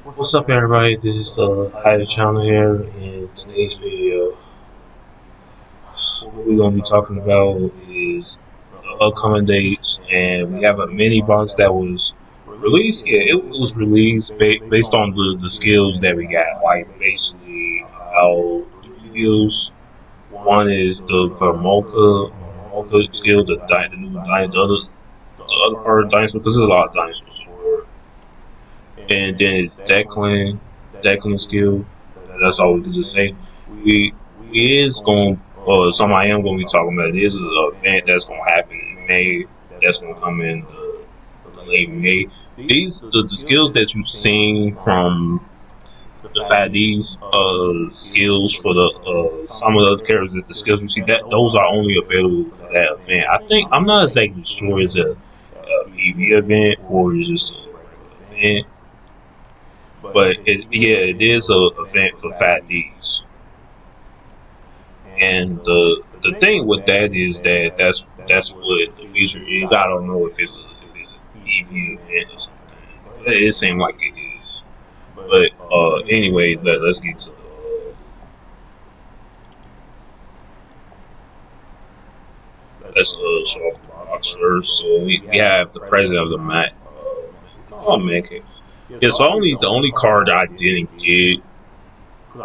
What's up, everybody? This is Hydra Channel here. In today's video, what we're gonna be talking about is the upcoming dates, and we have a mini box that was released. Yeah, it was released based on the skills that we got. Like basically, our three skills. One is the Vermoka skill, the new the other part of dinosaur, because there's a lot of dinosaurs. And then it's Declan skill. That's all we can just say. We is going something I am gonna be talking about. It is an event that's gonna happen in May. That's gonna come in the late May. The skills that you've seen from the FADs skills for the some of the other characters, the skills you see, that those are only available for that event. I'm not exactly sure it's a PV event or it's just a regular event. But it is a event for Fat D's, and the thing with that is that that's what the feature is. I don't know if it's an EV event or something, but it seems like it is. But anyways, let's get to let's show off the box first. So we have the president of the mat. Oh man, yeah. So the only card I didn't get,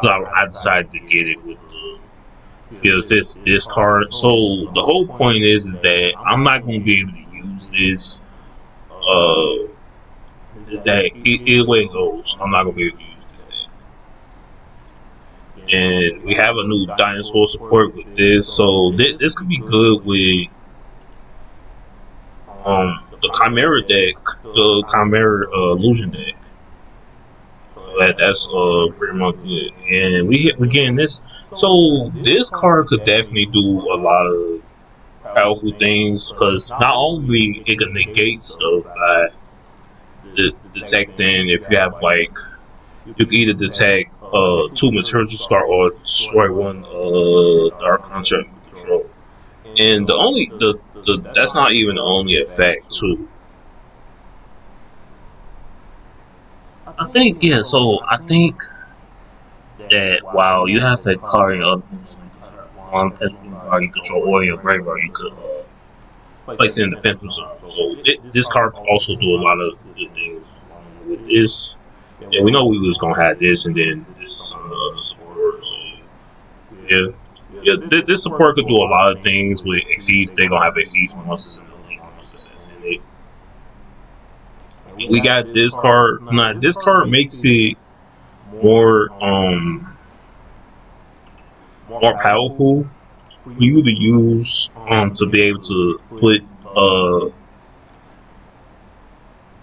I decided to get it with the because it's this card. So the whole point is that I'm not going to be able to use this. Is that either way it goes, I'm not going to be able to use this thing. And we have a new dinosaur support with this, so this could be good with the Chimera deck, the Chimera illusion deck. So that's pretty much good. And we getting this. So this card could definitely do a lot of powerful things because not only it can negate stuff by detecting if you have like you can either detect two material scar or destroy one dark contract control. And the that's not even the only effect too. I think yeah. So I think that while you have that card in other things, one pencil card you control or your graveyard, you could place it in the pencil zone. So this card can also do a lot of good things with this. And we know we was gonna have this, and then this is some of the other support. So this support could do a lot of things with exceeds. They're gonna have exceeds monsters in the link monsters that's in it. We got this card. Now this card makes it more more powerful for you to use to be able to put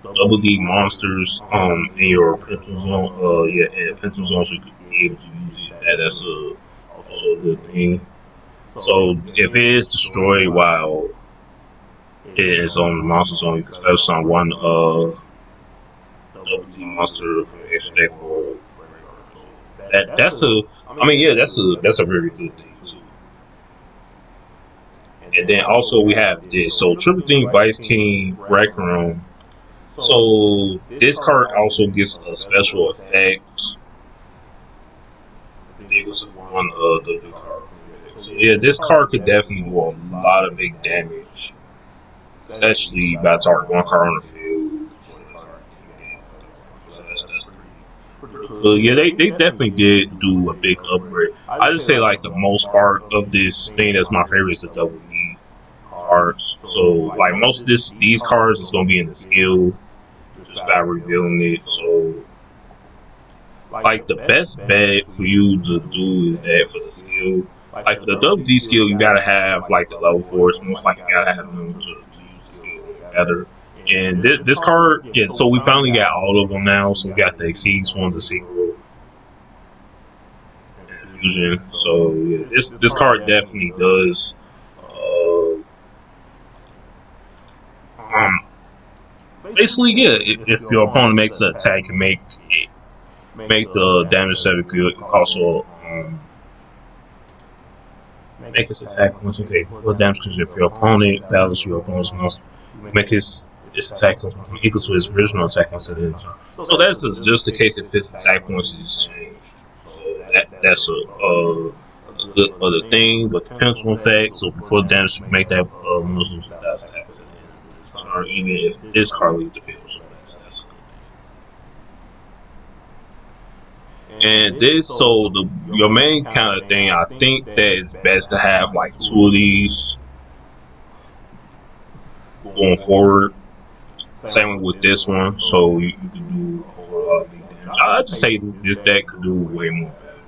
double D monsters in your pencil zone. In pencil zone, so you could be able to use it. That's also a good thing. So if it is destroyed while it is on the monster zone, you can special on one double D monster from the extra deck or that's a I mean yeah that's a very good thing too. And then also we have this Triple Thing Vice King Raccoon. So this card also gets a special effect. It was one of the new card. So yeah, this card could definitely do a lot of big damage, especially by targeting one card on the field. So that's pretty cool. Yeah, they definitely did do a big upgrade. I just say like the most part of this thing that's my favorite is the double E cards. So like most of these cards is gonna be in the skill just by revealing it. So like the best bet for you to do is that for the skill. Like for the double D skill, you gotta have like the level 4s. Most likely, you gotta have them to use the skill together. And this card, yeah. So we finally got all of them now. So we got the Exceeds one, the sequel, and Fusion. So yeah, this card definitely does. Basically, yeah. If your opponent makes an attack, you make the damage 7 good. Also, make his attack once okay before damage because if your opponent battles your opponent's monster, make his its attack equal to its original attack once it ends. So that's just the case if its attack once is changed. So that's a good other thing, but the pencil effect. So before damage, you make that Muslims dice attack, or even if this card leaves the field. So that's a good thing. And this, so the your main kind of thing, I think that it's best to have like two of these going forward. Same with this one, so you can do a whole lot of big damage. I'd just say this deck could do way more better.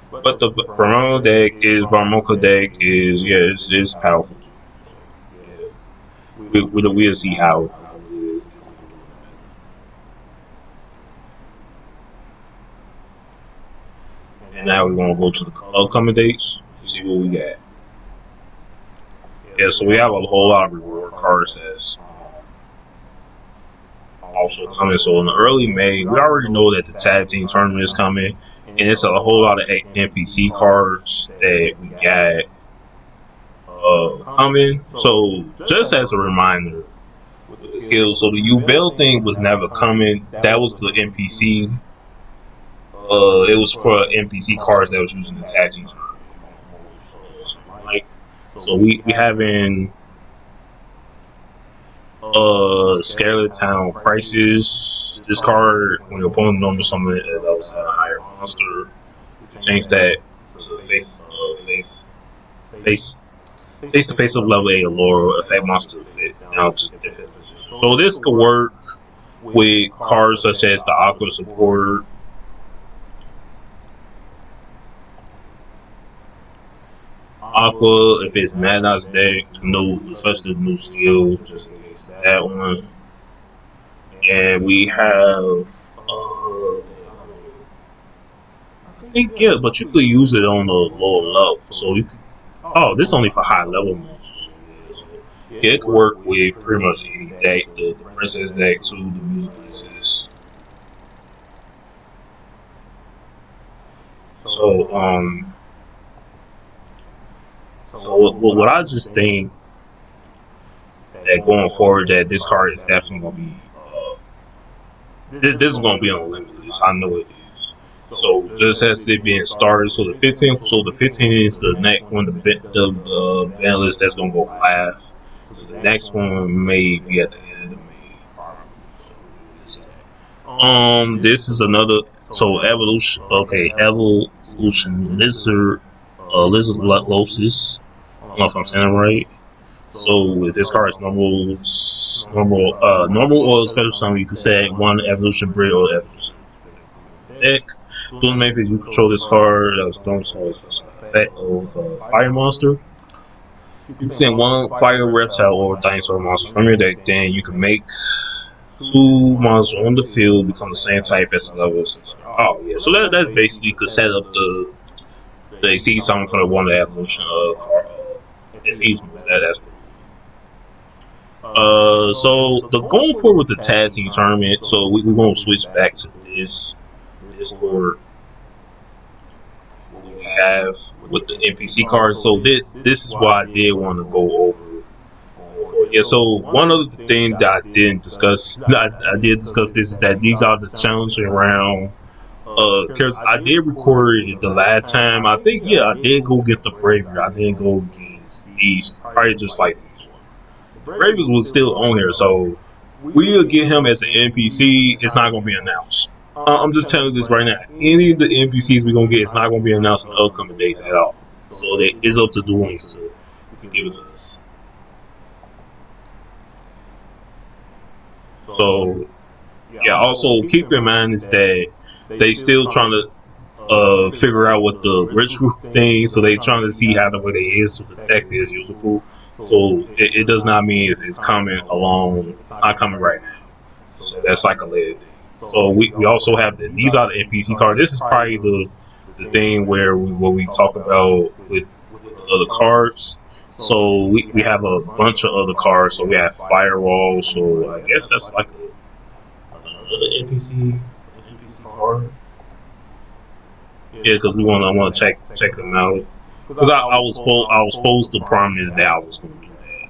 But the Verona deck is Varmoka deck is it's powerful too. So, yeah, we'll see how it is. And now we're gonna go to the upcoming dates. See what we got. Yeah, so we have a whole lot of reward cards that's also coming. So in the early May, we already know that the tag team tournament is coming, and it's a whole lot of NPC cards that we got coming. So just as a reminder, so the Yugioh thing was never coming. That was the NPC. It was for NPC cards that was using the tag team tournament. So we having Scarlet Town Crisis. This card, when your opponent normally summon it, that was a higher monster. Change that to face to face of level 8 Allure, effect monster fit down to defense position. So this could work with cards such as the Aqua Supporter. Aqua, if it's Madness deck, especially the new skill, just in case that one. And we have, I think, yeah, but you could use it on the lower level. So you could, this is only for high level monsters. So, yeah, it could work with pretty much any deck, the Princess deck too, the Music Princess. So, what I just think that going forward, that this card is definitely going to be this is going to be unlimited. I know it is. So just as it being started, so the 15th, is the next one, the ban list that's going to go live. So the next one may be at the end of May. This is another. So evolution. Okay, evolution lizard Losis. I don't know if I'm saying it right. So if this card is normal or special summon, you can set one evolution bridge or evolution deck. Dual main phase, you control this card that was normal effect of fire monster. You can send one fire reptile or dinosaur monster from your deck, then you can make two monsters on the field become the same type as the level. Oh yeah, so that's basically you could set up the exceed summon for the one evolution card. That's pretty. So the going forward with the tag team tournament, so we're gonna switch back to this board we have with the NPC cards. So this is why I did want to go over. Yeah, so one other thing that I didn't discuss, I did discuss this, is that these are the challenging round. Because I did record it the last time. I think I did go against the Bravery. I didn't go against these. Probably just like these ones. Ravens was still on here, so we'll get him as an NPC. It's not going to be announced. I'm just telling you this right now. Any of the NPCs we're going to get, it's not going to be announced in the upcoming days at all. So it's up to Duel Links to give it to us. So, yeah, also keep in mind is that they still trying to figure out what the ritual thing, so they trying to see how the way they is, so the text is usable. So it does not mean it's coming along. It's not coming right now. So that's like a later thing. So we also have these are the NPC cards. This is probably the thing where we talk about with the other cards. So we have a bunch of other cards. So we have Firewall. So I guess that's like another NPC card. Yeah, because I want to check them out. Because I was supposed to promise that I was going to do that.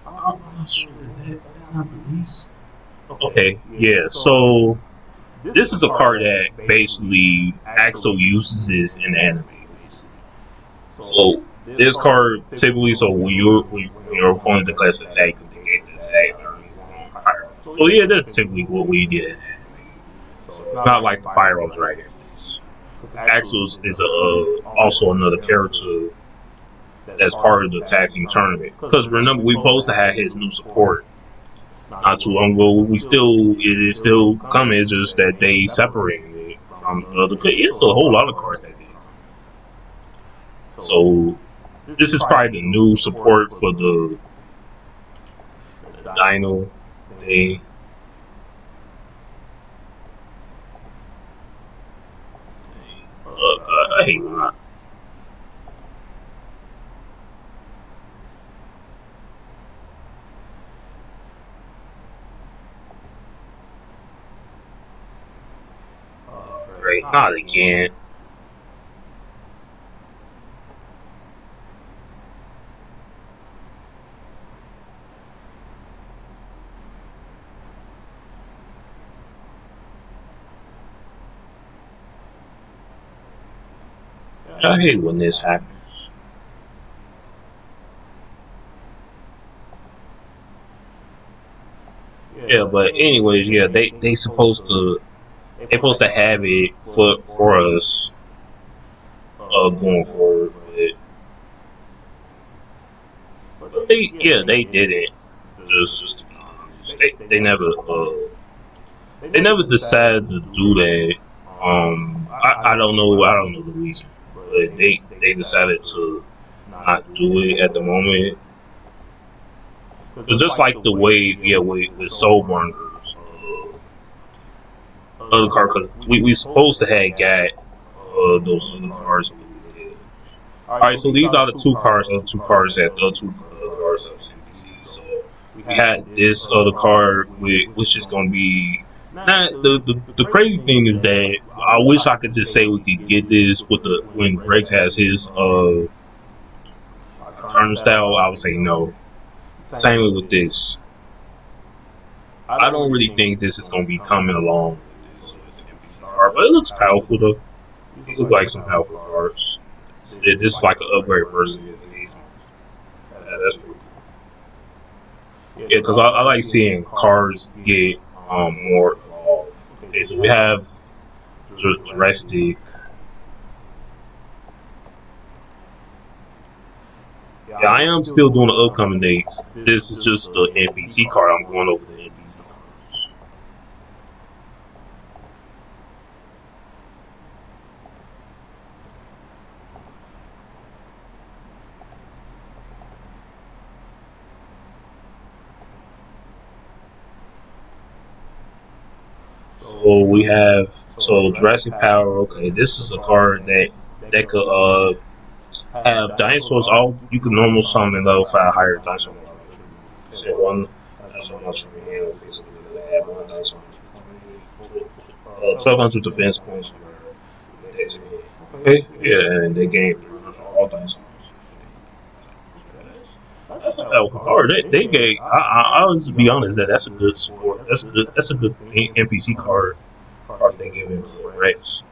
I'm not sure that not released. Okay, yeah. So this is a card that basically Axel uses this in anime. So this card typically, so when your opponent declares an attack, you negate the attack by earning one fire. So yeah, that's typically what we did in anime. So it's not like the Fire Red Dragons. This Axel is also another character that's part of the tag team tournament. Because remember, we supposed to have his new support not too long ago. It is still coming. It's just that they separated it from the other. It's a whole lot of cards that did. So this is probably the new support for the Dino thing. I hate when great, not again. I hate when this happens. Yeah, but anyways, yeah, they supposed to have it for us going forward, but they didn't. Just to be honest, they never decided to do that. I don't know the reason, but they decided to not do it at the moment. But just like the way, yeah, with Soulburners, other card, because we supposed to have got those other cards. All right, so these are the two cards, that the other two cards of CPC. So we had this other card, which is going to be. Nah, the crazy thing is that I wish I could just say we could get this with the when Rex has his turnstile. I would say no. Same with this. I don't really think this is going to be coming along with this. So it's an NPC card, but it looks powerful though. These look like some powerful cards. This is like an upgrade version of today's. Yeah, that's pretty cool. Yeah, because I like seeing cards get more evolved. Okay, so we have Drastic. Yeah, I am still doing the upcoming dates. This is just the NPC card. I'm going over the NPC cards. So we have Jurassic Power. Okay, this is a card that could have dinosaurs. All you can normal summon level 5 higher dinosaur. Say one dinosaur monster from your hand. Physically, add one dinosaur monster. 1,200 defense points for days. Okay, yeah, and they gain 300 for all dinosaurs. That's a powerful card. They gave. I'll just be honest that that's a good support. That's a good NPC card. Cards they give into Rex.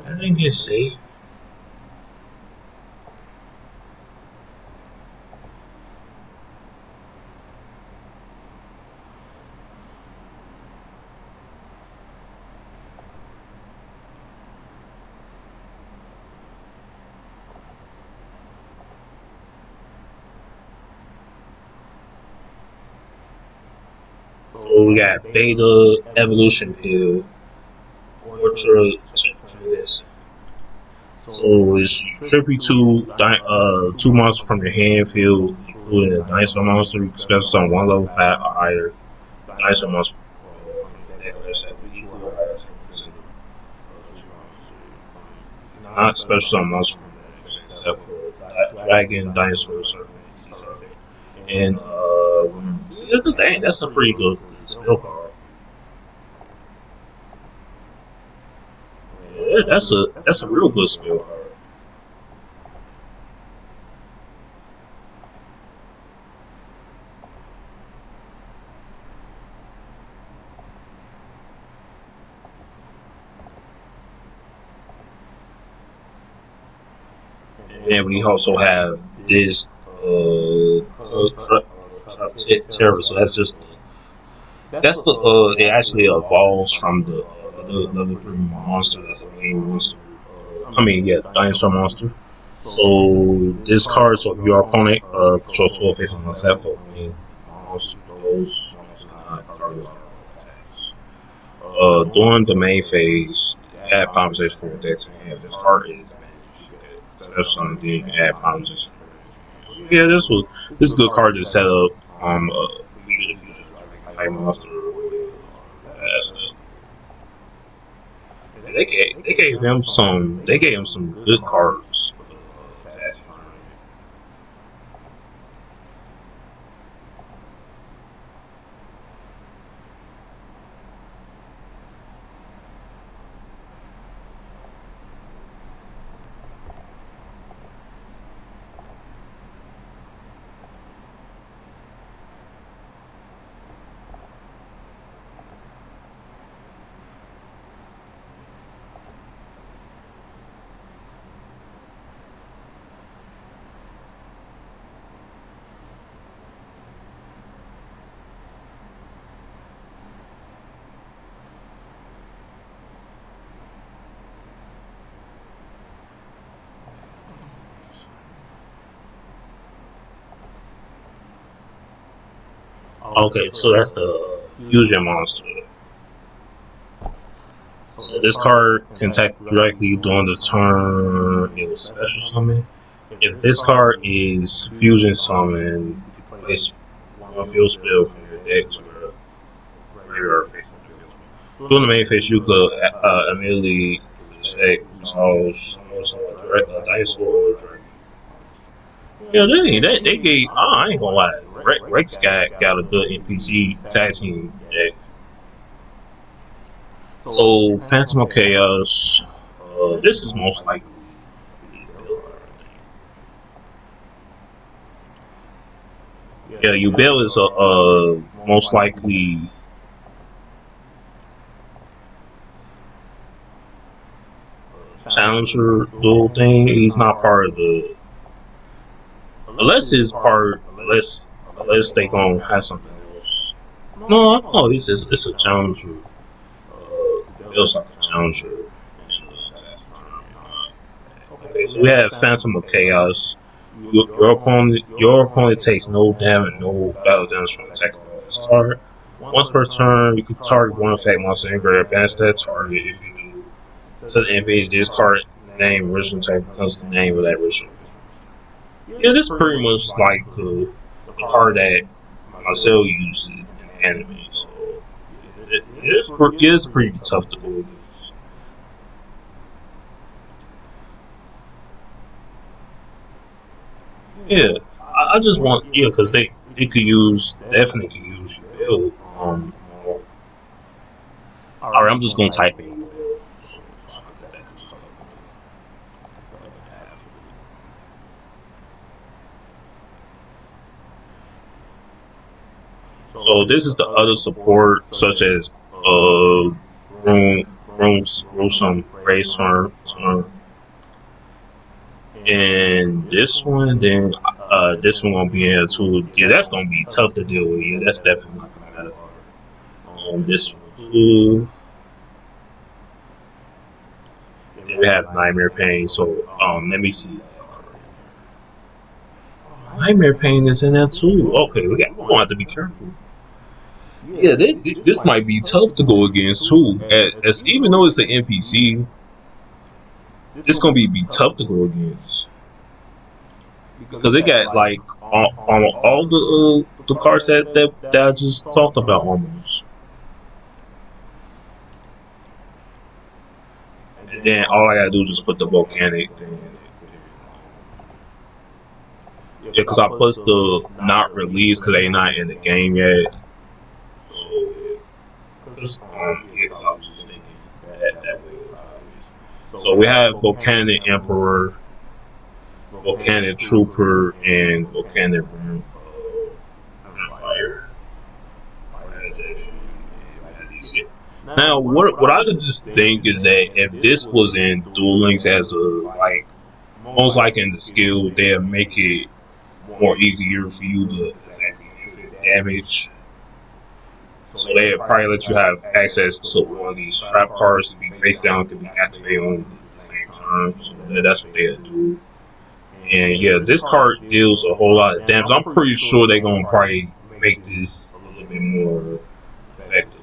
I didn't get saved. So we got Beta, Evolution Pill, Ultra this. So it's trippy two monsters from your hand field, including a dinosaur monster. You can special summon one level 5 or higher dinosaur monster from your deck or set with equal or higher attackers in the two monsters. You cannot special summon monsters from your deck except for dragon, dinosaur, serpent, sea serpent, and that's a pretty good spell card. Yeah, that's a real good spell card. And we also have this terror. So it actually evolves from the level 3 monster that's a main monster. Dinosaur monster. So this card, so if your opponent controls 12 faces on set for main monster, those monsters cannot target this card for attacks. During the main phase, add compensation for deck to hand. This card is managed. Special summon, then you can add compensation for deck. Yeah, this is a good card to set up for you to future type monster. They gave him some good cards for the Assassin tournament. Okay, so that's the fusion monster. So this card can attack directly during the turn it was special summon. If this card is fusion summon, you can place one field spell from your deck to the graveyard facing the field spell. During the main phase, you could immediately effect resolve a dinosaur or a dragon. Yeah, they gave. I ain't gonna lie. Rex got a good NPC tag team deck. So Phantom of Chaos. This is most likely. Yeah, Yugioh is a most likely challenger duel thing. He's not part of the. Unless they gonna have something else. No, I know it's a challenger. Feels like a challenger. Okay, so we have Phantom of Chaos. Your opponent takes no damage, no battle damage from attack from this card. Once per turn, you can target one effect monster and grab advance that target. If you do to the end phase, this card name original type becomes the name of that original. Yeah, this is pretty much like the card that Marcel used in anime. So it's pretty tough to do this. Yeah, I just want because they definitely could use Yugioh. Alright, I'm just gonna type in. So this is the other support, such as Gruesome, Racer, and this one. Then this one gonna be in here too. Yeah, that's gonna be tough to deal with. Yeah, that's definitely not gonna matter. This one too. Then we have Nightmare Pain. So let me see. Nightmare Pain is in there too. Okay, we're gonna have to be careful. Yeah, this might be tough to go against too. As even though it's an NPC, It's gonna be tough to go against because they got like all the cards that I just talked about almost. And then all I gotta do is just put the volcanic thing in it. Yeah, because I put the not released because they not in the game yet. So, yeah, because I was just thinking that way. So we have Volcanic Emperor, Volcanic Trooper, and Volcanic Fire. Now, what I could just think is that if this was in Duel Links as a like most like in the skill, they'll make it more easier for you to exactly inflict damage. So they probably let you have access to one of these trap cards to be face down to be activated on the same time. So that's what they'll do. And yeah, this card deals a whole lot of damage. I'm pretty sure they're gonna probably make this a little bit more effective.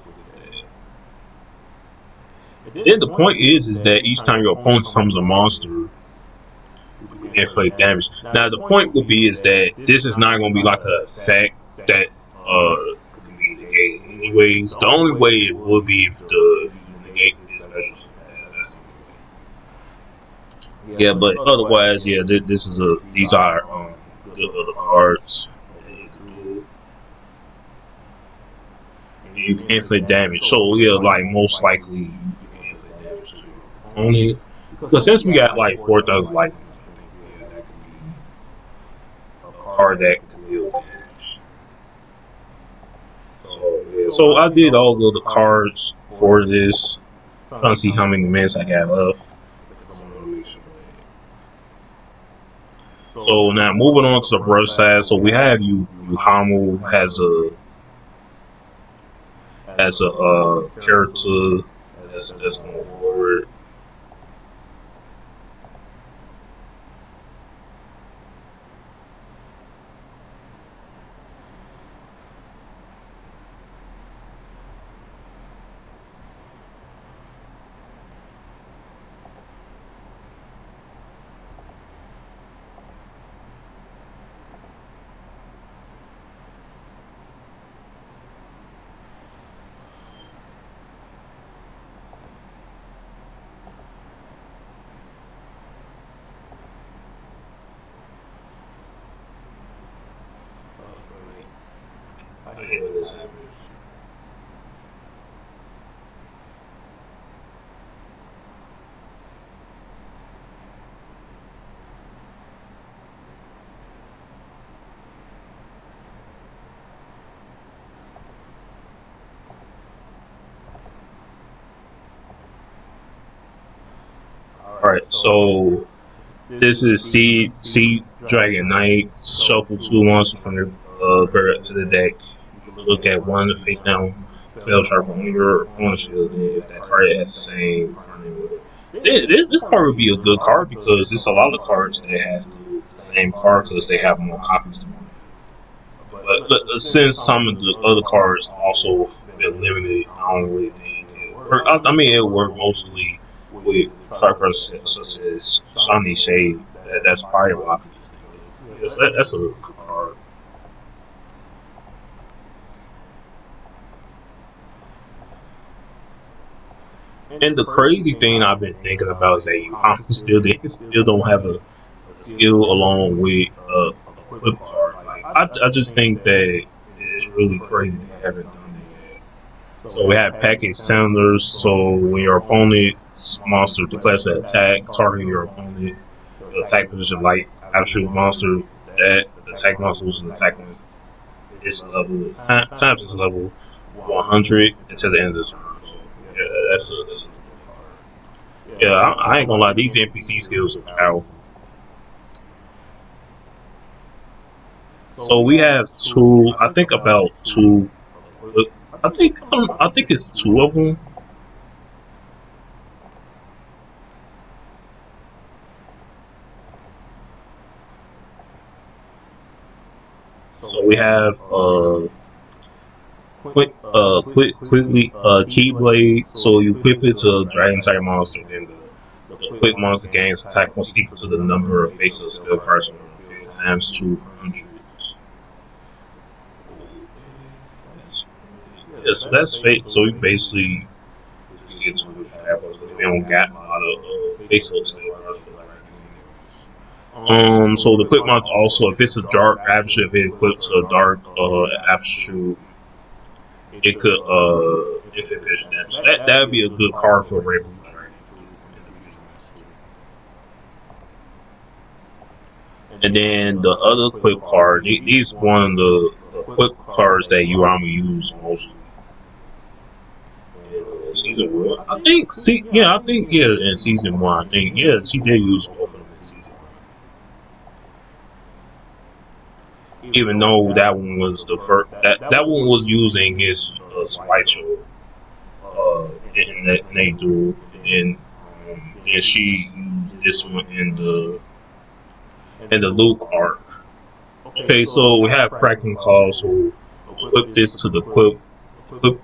Then the point is that each time your opponent summons a monster, you can inflict damage. Now the point would be is that this is not going to be like an effect that can be negated anyways. The only way it would be if you negate this special. Yeah, but otherwise, yeah, these are good other cards. You can inflict damage. So yeah, like most likely only because since we got like 4,000 life, I think that could be a card that can deal damage. So yeah, so I did all of the cards for this. Trying to see how many minutes I got left. So now moving on to the brush side. So we have Yugioh has a character that's going forward. Alright, so this is Seed Dragon Knight. Shuffle two monsters from your graveyard to the deck. Look at one face down spell sharp on your opponent's shield, and if that card has the same this card would be a good card because it's a lot of cards that has the same card because they have more copies. But since some of the other cards also been limited, I don't really think it work. I mean, it work mostly with cards such as Shiny Shade. That's probably why I could just think of. That's a good card. And the crazy thing I've been thinking about is that you still don't have a skill along with a equip card. Like I just think that it's really crazy they haven't done it yet. So we have package senders. So when your opponent's monster declares an attack targeting your opponent, the attack position like absolute monster that the attack monster was an attack on its level times its level 100 until the end of the turn. So yeah, that's a good card. Yeah, I ain't gonna lie, these NPC skills are powerful. So we have two. I think about two. I think it's two of them. So we have quickly Keyblade. So you equip it to Dragon type monster, then The quick monster gains attack points equal to the number of face-up spell cards on the field times 200. Yeah, so that's fate. So we basically just get to with fat because we don't got a lot of face-up spell cards for dragons anyway. So the quick monster also, if it's a dark aperture, if it's equipped to a dark aperture, it could if it pitches damage. So that would be a good card for Red Blue Dragon in the future. And then the other quick card, these one of the quick cards that Urama use mostly in season one. I think, in season one, I think, she did use both of them in season one. Even though that one was the first, that one was using against Spycho, in that they duel, and she used this one in the Luke arc. Okay, so we have Kraken Claw, so equip this to the equip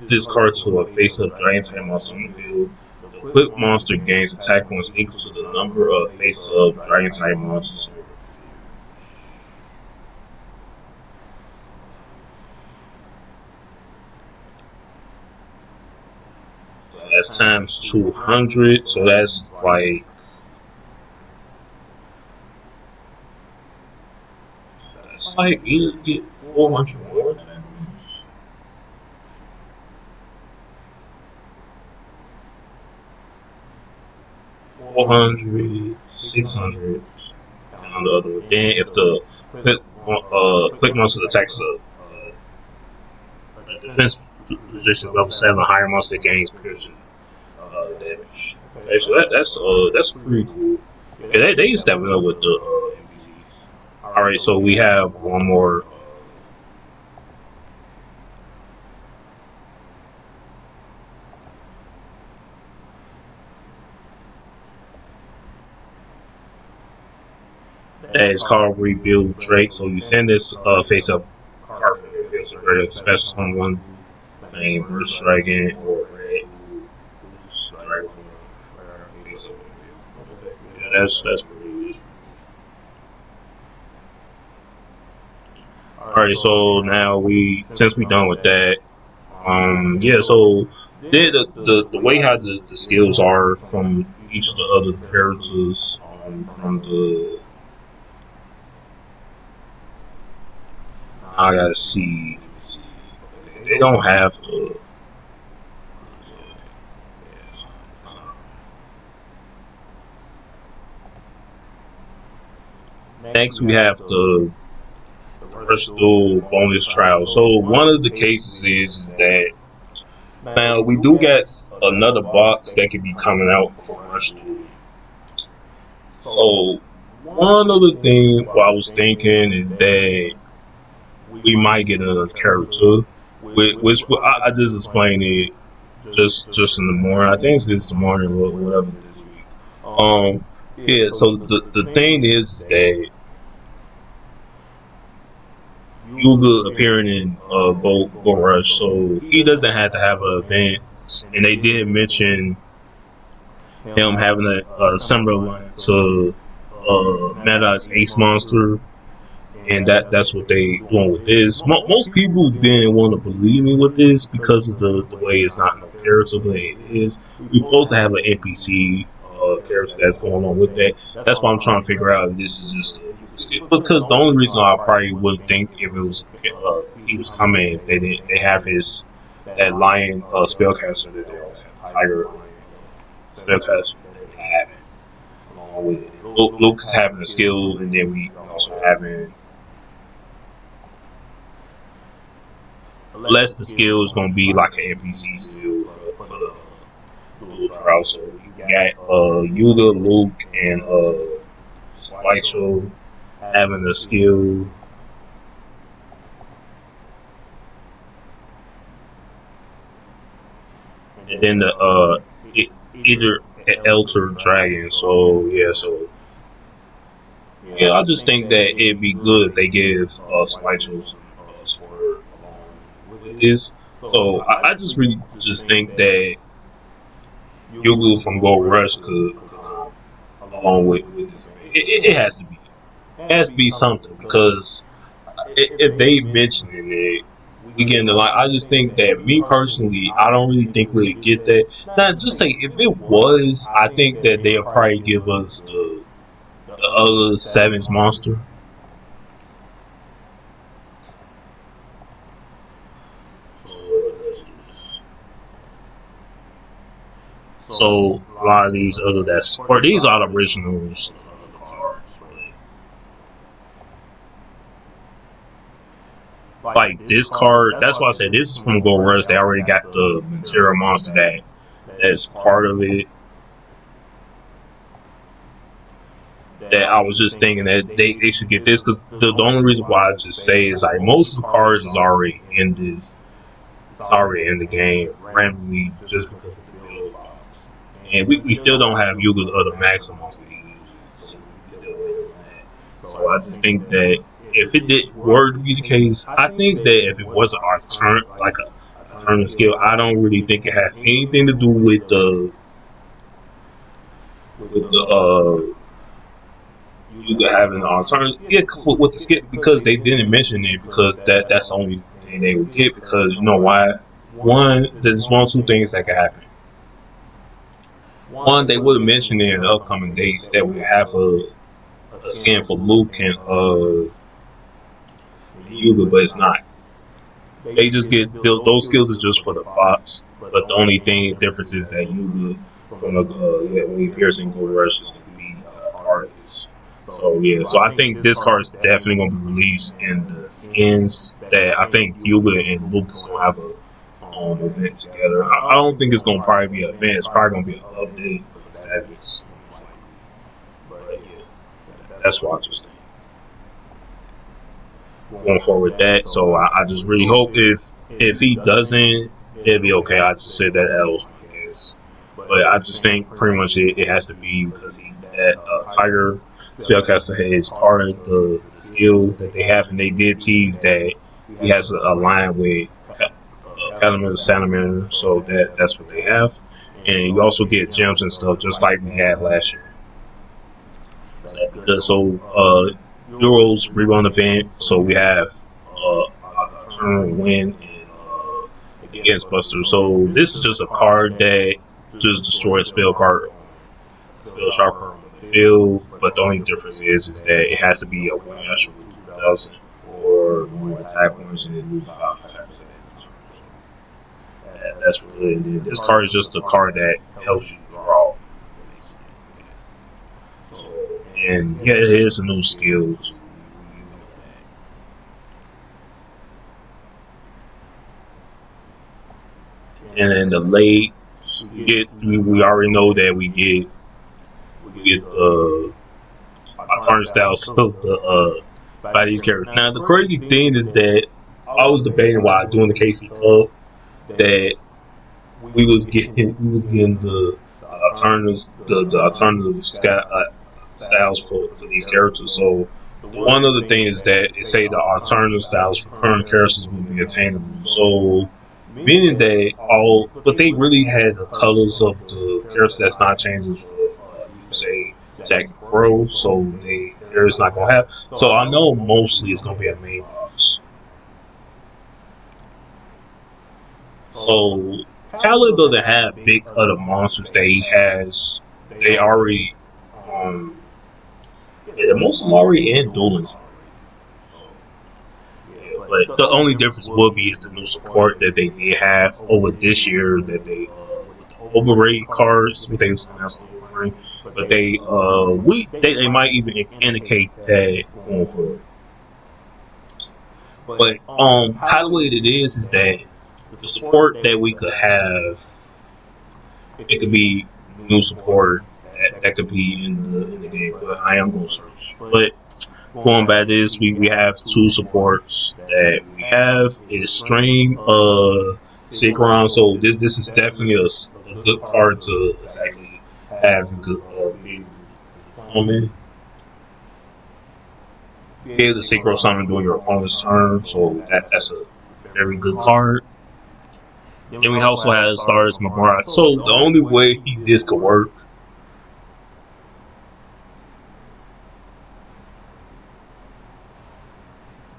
this card to a face-up dragon type monster on the field. The equipped monster gains attack points equal to the number of face-up dragon type monsters on the field. So that's times 200, so that's like you get 400 more times. 400, 600 on the other one. Then if the quick monster attacks a defense position level 7 higher monster gains piercing damage. Okay, so that's pretty cool. Yeah, they step it up with the NPCs. Alright, so we have one more. That is called Rebuild Drake. So you send this face up card from your field, so ready to special someone named Bruce Dragon or Red Bruce Dragon from face up. Yeah, that's pretty good. Alright, so now since we done with that, so the way how the skills are from each of the other characters, from the I gotta see. They don't have to. Next, we have the Rush Duel bonus trial. So one of the cases is that now we do get another box that could be coming out for Rush Duel. So one of the things I was thinking is that we might get a character, which I just explained it just in the morning. I think it's just the morning or whatever this week. Yeah. So the thing is that Yugioh appearing in Go Rush, so he doesn't have to have an event, and they did mention him having a similar line to Meta's Ace Monster. And that's what they doing with this. Most people didn't want to believe me with this because of the way it's not no character, but it is. We're supposed to have an NPC character that's going on with that. That's why I'm trying to figure out if this is just because the only reason I probably would think if it was he was coming if they have that lion spellcaster that they always have, tiger spellcaster that they have along with it. Luke's having a skill, and then we also having. Unless the skill is going to be like an NPC skill for the dual trial. So you got Yugioh, Luke, and Spycho having a skill. And then either Elder Dragon. So I just think that it'd be good if they give Spycho some support with this. So I just think that Yugioh from Gold Rush could come. along with this event. It has to be. It has to be something because if they mentioning it, we get into like I just think that me personally, I don't really think we'd get that. Now, just say if it was, I think that they'll probably give us the other Sevens monster. So let's do this. So a lot of these other that's or these are the originals cards. Like this card, that's why I said this is from Gold Rush. They already got the material monster that's part of it. That I was just thinking that they should get this because the only reason why I just say is like most of the cards is already in this, it's already in the game randomly just because of the build box, and we still don't have Yuga's other maximums that he uses, so we still waiting on that. So I just think that if it did were to be the case, I think that if it was an alternate skill, I don't really think it has anything to do with the you could have an alternative, yeah, with the skip because they didn't mention it because that's the only thing they would get because you know why? One, there's one or two things that could happen. One, they would have mentioned it in the upcoming dates that we have a skin for Luke and Yuga, but it's not. They just get those skills is just for the box, but the only thing difference is that Yuga from the when he appears in Gold Rush is going to be part of this. So yeah, so I think this card is definitely going to be released in the skins that I think Yuga and Luke is going to have a event together. I don't think it's going to probably be an event. It's probably going to be an update for the Savages. But yeah, that's what I just think. Going forward with that, so I just really hope if he doesn't, it'll be okay. I just said that else, I guess. But I just think pretty much it has to be because that Tiger spellcaster is part of the skill that they have, and they did tease that he has a line with Calamar Salamander, so that's what they have. And you also get gems and stuff just like we had last year. Because Euros rerun event, so we have turn win and against Buster. So this is just a card that just destroys spell sharper on the field, but the only difference is that it has to be a win actual 2000 or more attack points and it loses 5 attacks. So that's really it. This card is just a card that helps you draw. So, and yeah, it is a new skill. And in the late, we already know that we get the turnstiles of the by these characters. Now the crazy thing is that I was debating while doing the KC Club that we was getting the alternatives the alternative styles for these characters. So one of the things is that it say the alternative styles for current characters will be attainable. So meaning that but they really had the colors of the characters that's not changing for say Jack and Crow, so they're just not gonna have. So I know mostly it's gonna be a main boss. So Khaled doesn't have big cut of monsters that he has. They already, most of them already in dueling. But the only difference will be is the new support that they did have over this year that they overrated cards, what they was announcing overrated. But they might even indicate that going forward. But how the way it is that the support that we could have, it could be new support that could be in the game. But I am going to search. But going back to this, we have 2 supports that we have is Stream Synchron. So this is definitely a good card to exactly have good be able to synchro summon during your opponent's turn. So that's a very good card. Then we also have Stars McBride. So the only way this could work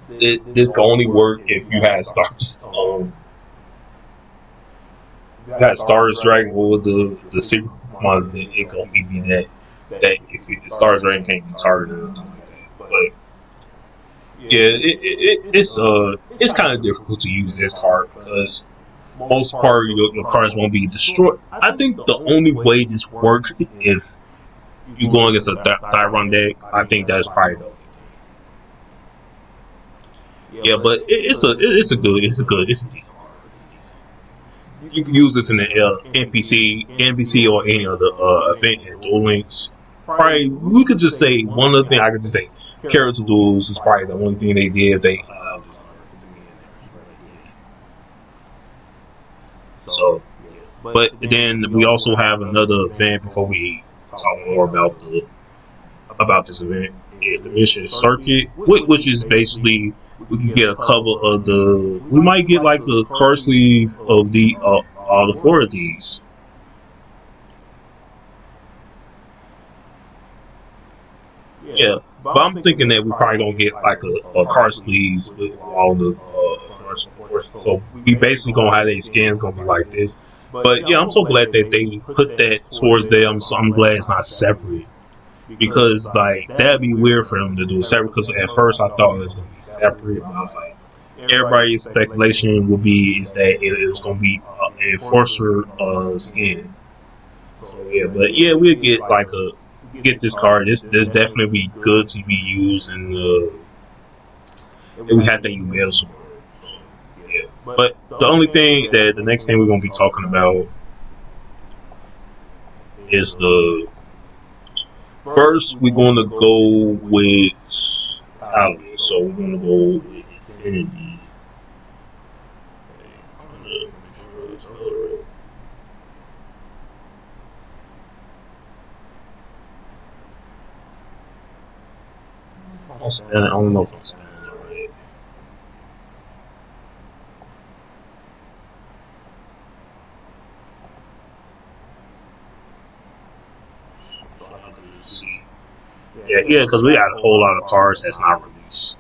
This can only work if you had stars. You had stars dragon or the secret monitor. It can only be that if the stars dragon can't be targeted or nothing like that. But yeah, it's kind of difficult to use this card because most part your cards won't be destroyed. I think the only way this works if you go against a Thyron deck. I think that's probably the yeah, but it's a decent card. It's decent. You can use this in the NPC or any other event and Duel Links. Probably we could just say one other thing. I could just say character duels is probably the only thing they did. They allowed this card to be in there. So, but then we also have another event before we talk more about this event. Is the mission circuit, which is basically we can get a cover of the. We might get like a card sleeve of the all the four of these. Yeah, but I'm thinking that we probably gonna get like a card sleeves with all the first. So we basically gonna have these skins gonna be like this. But yeah, I'm so glad that they put that towards them. So I'm glad it's not separate because like that'd be weird for them to do it separate. Because at first I thought it was gonna be separate, but I was like, everybody's speculation would be is that it was gonna be an enforcer skin. So yeah, but yeah, we'll get like a get this card. This definitely be good to be used in the. And we had that Yugioh support. So, yeah, but the only thing that the next thing we're gonna be talking about is the first we're gonna go with Talia. So we're gonna go with Infinity. I don't know if I'm spelling it right. So I have to just see. Yeah, because we got a whole lot of cards that's not released.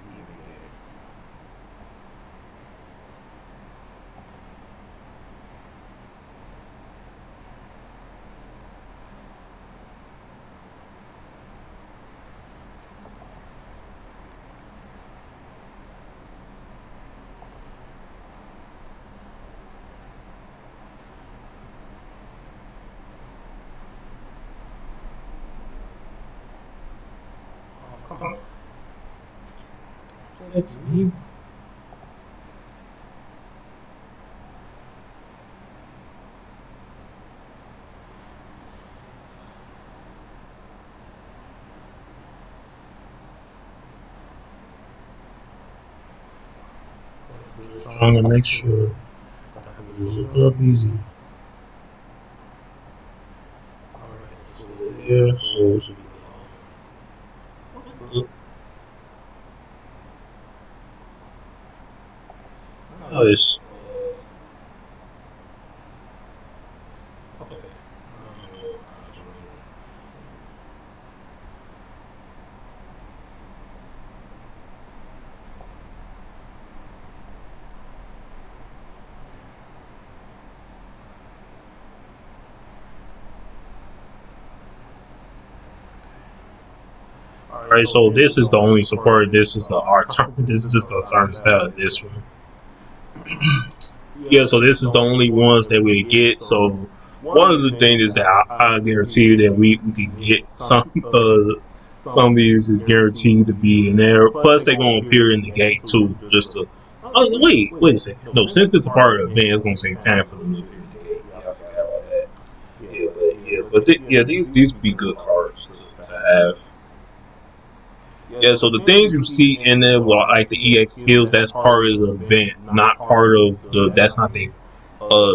That's me. Just trying to make sure I can use it up easy. Alright, so yeah, so it should be good. Nice. Okay. Alright, so this is the only support. This is the art. This is just the turn style of this one. Yeah, so this is the only ones that we get. So one of the things is that I guarantee you that we can get some of these is guaranteed to be in there. Plus they're gonna appear in the gate too. Just to wait a second. No, since this is a part of the event, it's gonna take time for them to appear in the gate. Yeah, I forgot about that. These be good cards to have. Yeah, so the things you see in there, well, like the EX skills, that's part of the event, not part of the. That's not the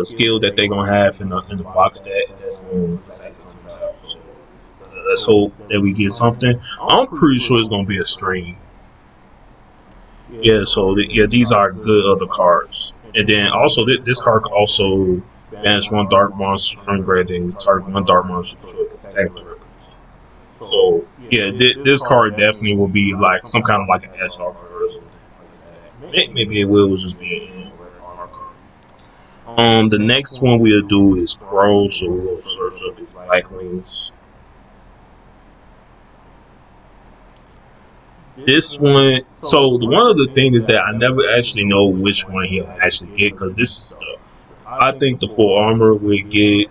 skill that they're gonna have in the box that's how it comes out. So let's hope that we get something. I'm pretty sure it's gonna be a stream. Yeah, so these are good other cards, and then also this card can also banish one dark monster from grading, target one dark monster to attack the record. So yeah, this card definitely will be like some kind of like an SR card or something. Maybe it will just be a rare card. The next one we'll do is Crow, so we'll search up his Black Wings. This one, so the one of the thing is that I never actually know which one he'll actually get because this is the I think the full armor we get,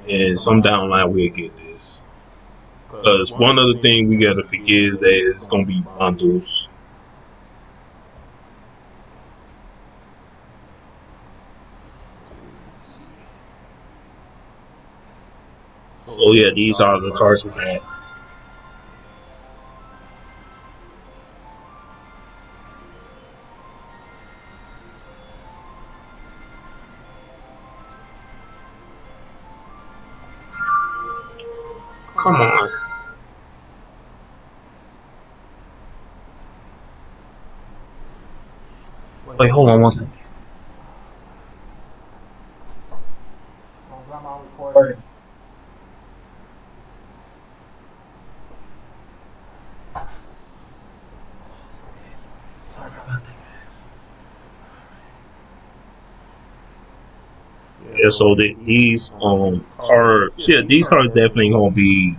and some down the line we'll get this. Because one other thing we gotta forget is that it's gonna be bundles. So yeah, these are the cards we have. Come on. Wait, hold on one second. Yeah, so these cards, yeah, these cards definitely gonna be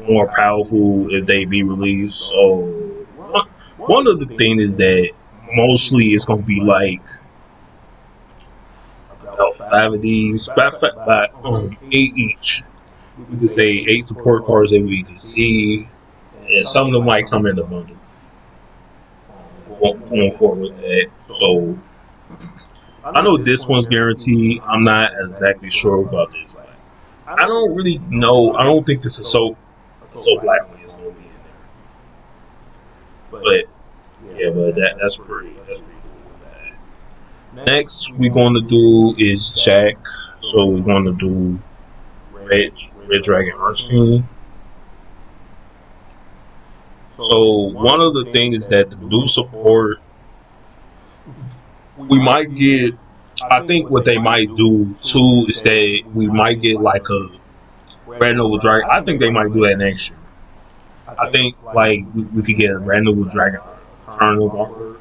more powerful if they be released. So one of the things is that mostly it's gonna be like about 5 of these, by eight each. We could say 8 support cards that we can see, and some of them might come in the bundle. Going forward with that, so I know this one's guaranteed. I'm not exactly sure about this. Like, I don't really know. I don't think this is so Black one is gonna be in there. But yeah, but that's pretty cool with that. Next we're going to do is Jack. So we're going to do Red Dragon Archfiend. So one of the things is that the new support we might get. I think what they might do too is that we might get like a Red Noble Dragon. I think they might do that next year. I think like we could get a Red Noble Dragon turnover.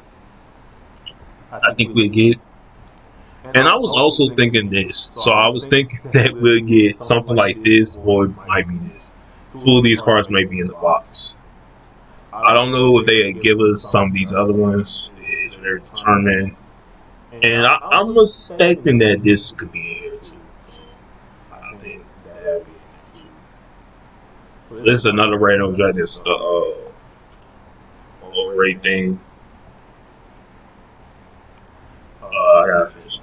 I think we'll get. And I was also thinking this. So I was thinking that we'll get something like this, or it might be this. 2 of these cards may be in the box. I don't know if they give us some of these other ones. It's very determined. And I'm expecting that this could be in here too. So I think that will be in here too. So this is another random dragon. This great thing. I gotta finish.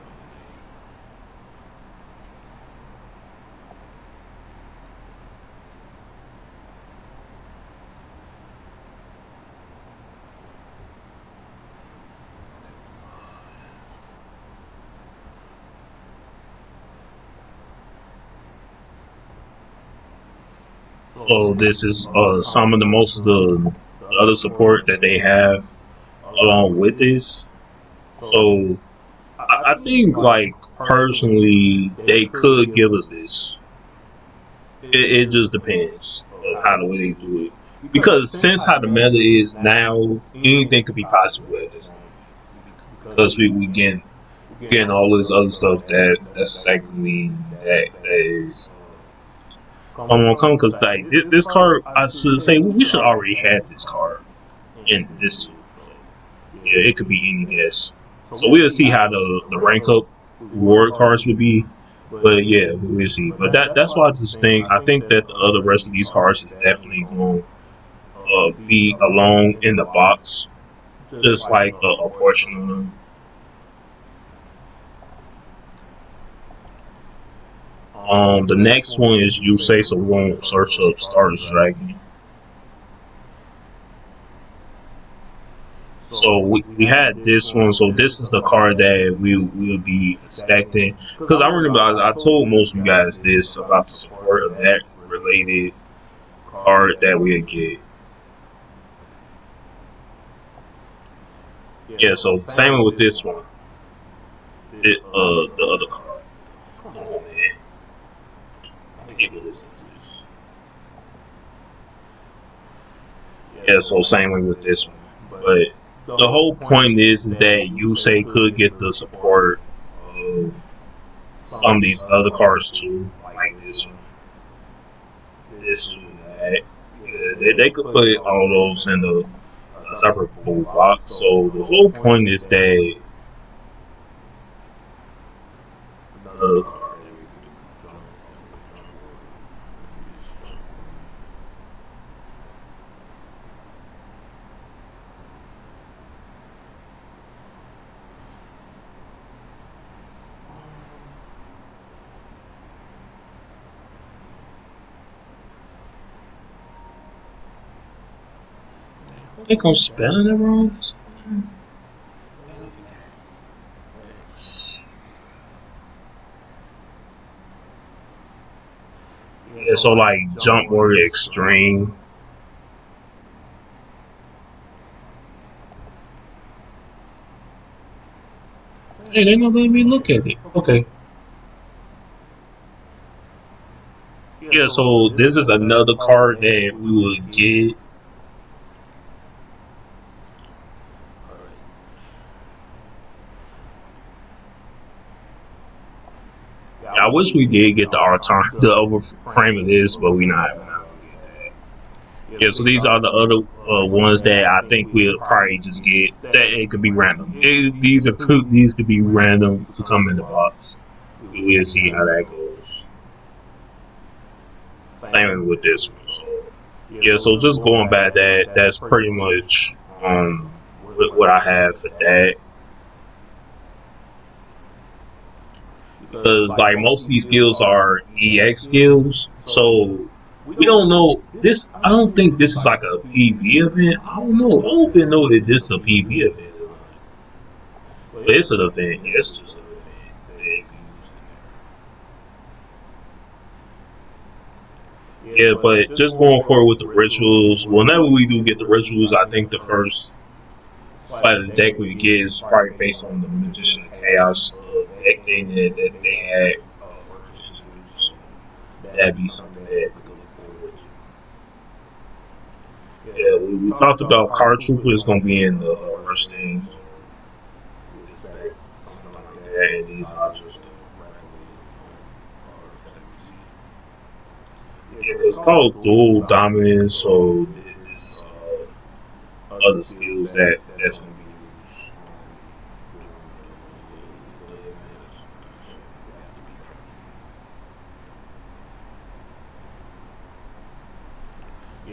So this is some of the most of the other support that they have along with this. So I think like personally they could give us this. It just depends on how the way they do it. Because since how the meta is now, anything could be possible at this moment. Because we getting all this other stuff that's exactly that is come because like this card I should say we should already have this card in this too. So, yeah, it could be any guess. So we'll see how the rank up reward cards would be. But yeah, we'll see. But that's why I just think that the other rest of these cards is definitely going to be along in the box, just like a portion of them. The next one is you say so. We're going to search up Stardust Dragon. So we had this one. So this is the card that we'll be expecting. Because I remember I told most of you guys this about the support of that related card that we'll get. Yeah. So same with this one. The other card. Come on, man. Yeah. So same way with this one, but the whole point is that Yusei could get the support of some of these other cards too, like this one, this too, that. Yeah, they could put all those in the separate blue box. So the whole point is that another card. I think I'm spelling it wrong. Yeah, so like Jump Warrior Extreme. Hey, they're not letting me look at it. Okay. Yeah, so this is another card that we would get. I wish we did get the over frame of this, but we not. Yeah, so these are the other ones that I think we'll probably just get. That it could be random. These could be random to come in the box. We'll see how that goes. Same with this one. So, yeah, so just going by that, that's pretty much what I have for that. Because like most of these skills are EX skills, so we don't know this. I don't think this is like a PV event. I don't know. I don't even know that this is a PV event. But it's an event. Yeah, it's just an event. Yeah, but just going forward with the rituals. Whenever we do get the rituals, I think the first side of the deck we get is probably based on the Magician of Chaos deck thing that they had. So that'd be something that we can look forward to. Yeah, we talked about Card Trooper is going to be in the rush things. Something like that, and these are just yeah, it's called dual dominance, so this is other skills that's going to be used.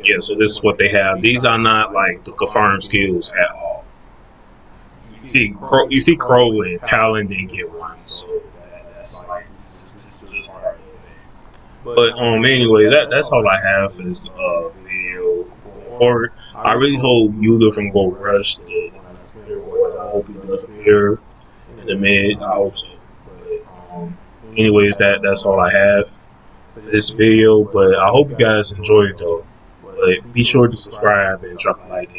Yeah, so this is what they have. These are not like the confirmed skills at all. You see Crow and Talon didn't get one, so that's like this is just part of it. But anyway, that's all I have for this video. For I really hope Yugioh from Go Rush the I hope he does appear in the mid. I hope so. But anyways, that's all I have for this video. But I hope you guys enjoyed it though. But be sure to subscribe and drop a like.